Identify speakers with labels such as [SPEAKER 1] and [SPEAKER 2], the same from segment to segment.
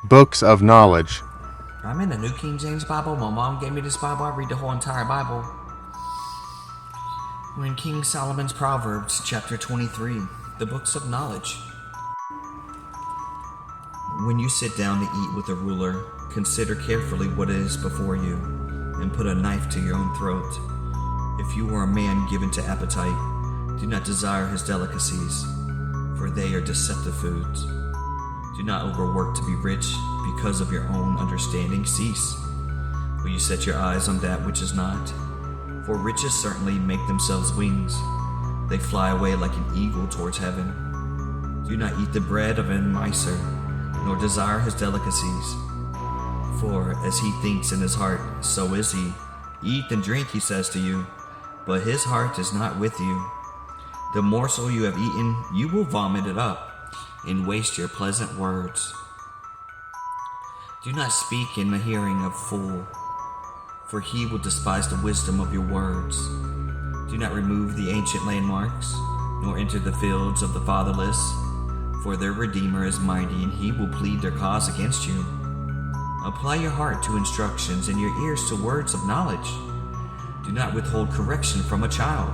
[SPEAKER 1] books of knowledge.
[SPEAKER 2] I'm in the New King James Bible. My mom gave me this Bible. I read the whole entire Bible. We're in King Solomon's Proverbs, chapter 23, the books of knowledge. When you sit down to eat with a ruler, consider carefully what is before you, and put a knife to your own throat. If you are a man given to appetite, do not desire his delicacies, for they are deceptive foods. Do not overwork to be rich because of your own understanding. Cease. Will you set your eyes on that which is not? For riches certainly make themselves wings. They fly away like an eagle towards heaven. Do not eat the bread of a miser, nor desire his delicacies. For as he thinks in his heart, so is he. Eat and drink, he says to you, but his heart is not with you. The morsel you have eaten, you will vomit it up, and waste your pleasant words. Do not speak in the hearing of fool, for he will despise the wisdom of your words. Do not remove the ancient landmarks, nor enter the fields of the fatherless, for their Redeemer is mighty, and he will plead their cause against you. Apply your heart to instructions, and your ears to words of knowledge. Do not withhold correction from a child,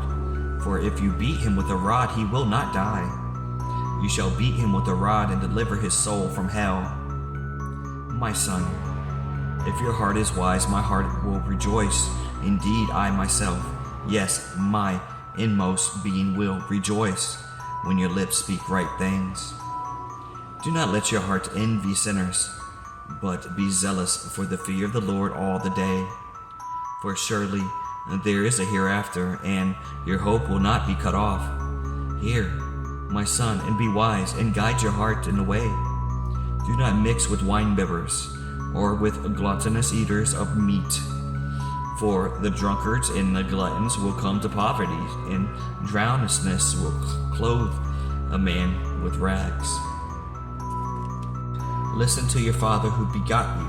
[SPEAKER 2] for if you beat him with a rod, he will not die. You shall beat him with a rod and deliver his soul from hell. My son, if your heart is wise, my heart will rejoice. Indeed, I myself, yes, my inmost being will rejoice when your lips speak right things. Do not let your heart envy sinners, but be zealous for the fear of the Lord all the day. For surely there is a hereafter, and your hope will not be cut off. Hear, my son, and be wise, and guide your heart in the way. Do not mix with winebibbers, or with gluttonous eaters of meat. For the drunkards and the gluttons will come to poverty, and drowsiness will clothe a man with rags. Listen to your father who begot you,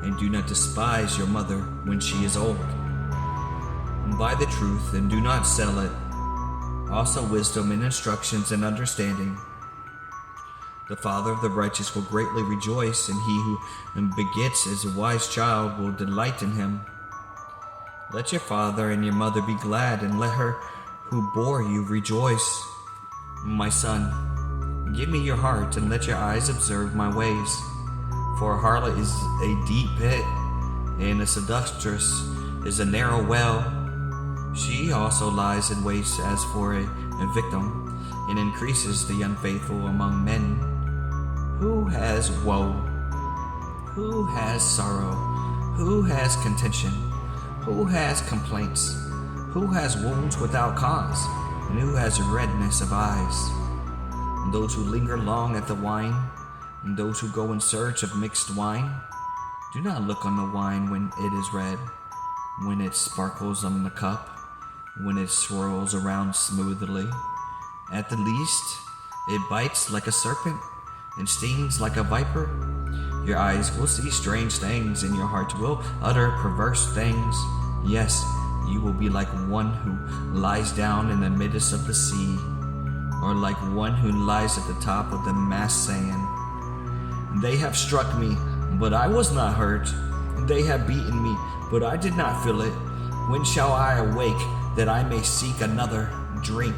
[SPEAKER 2] and do not despise your mother when she is old. Buy the truth and do not sell it, also wisdom and instructions and understanding. The father of the righteous will greatly rejoice, and he who begets as a wise child will delight in him. Let your father and your mother be glad, and let her who bore you rejoice. My son, give me your heart, and let your eyes observe my ways. For a harlot is a deep pit, and a seductress is a narrow well. She also lies in wait as for a victim, and increases the unfaithful among men. Who has woe? Who has sorrow? Who has contention? Who has complaints? Who has wounds without cause? And who has redness of eyes? And those who linger long at the wine, and those who go in search of mixed wine. Do not look on the wine when it is red, when it sparkles on the cup, when it swirls around smoothly. At the least, it bites like a serpent and stings like a viper. Your eyes will see strange things, and your heart will utter perverse things. Yes, you will be like one who lies down in the midst of the sea, or like one who lies at the top of the massed sand. They have struck me, but I was not hurt. They have beaten me, but I did not feel it. When shall I awake that I may seek another drink?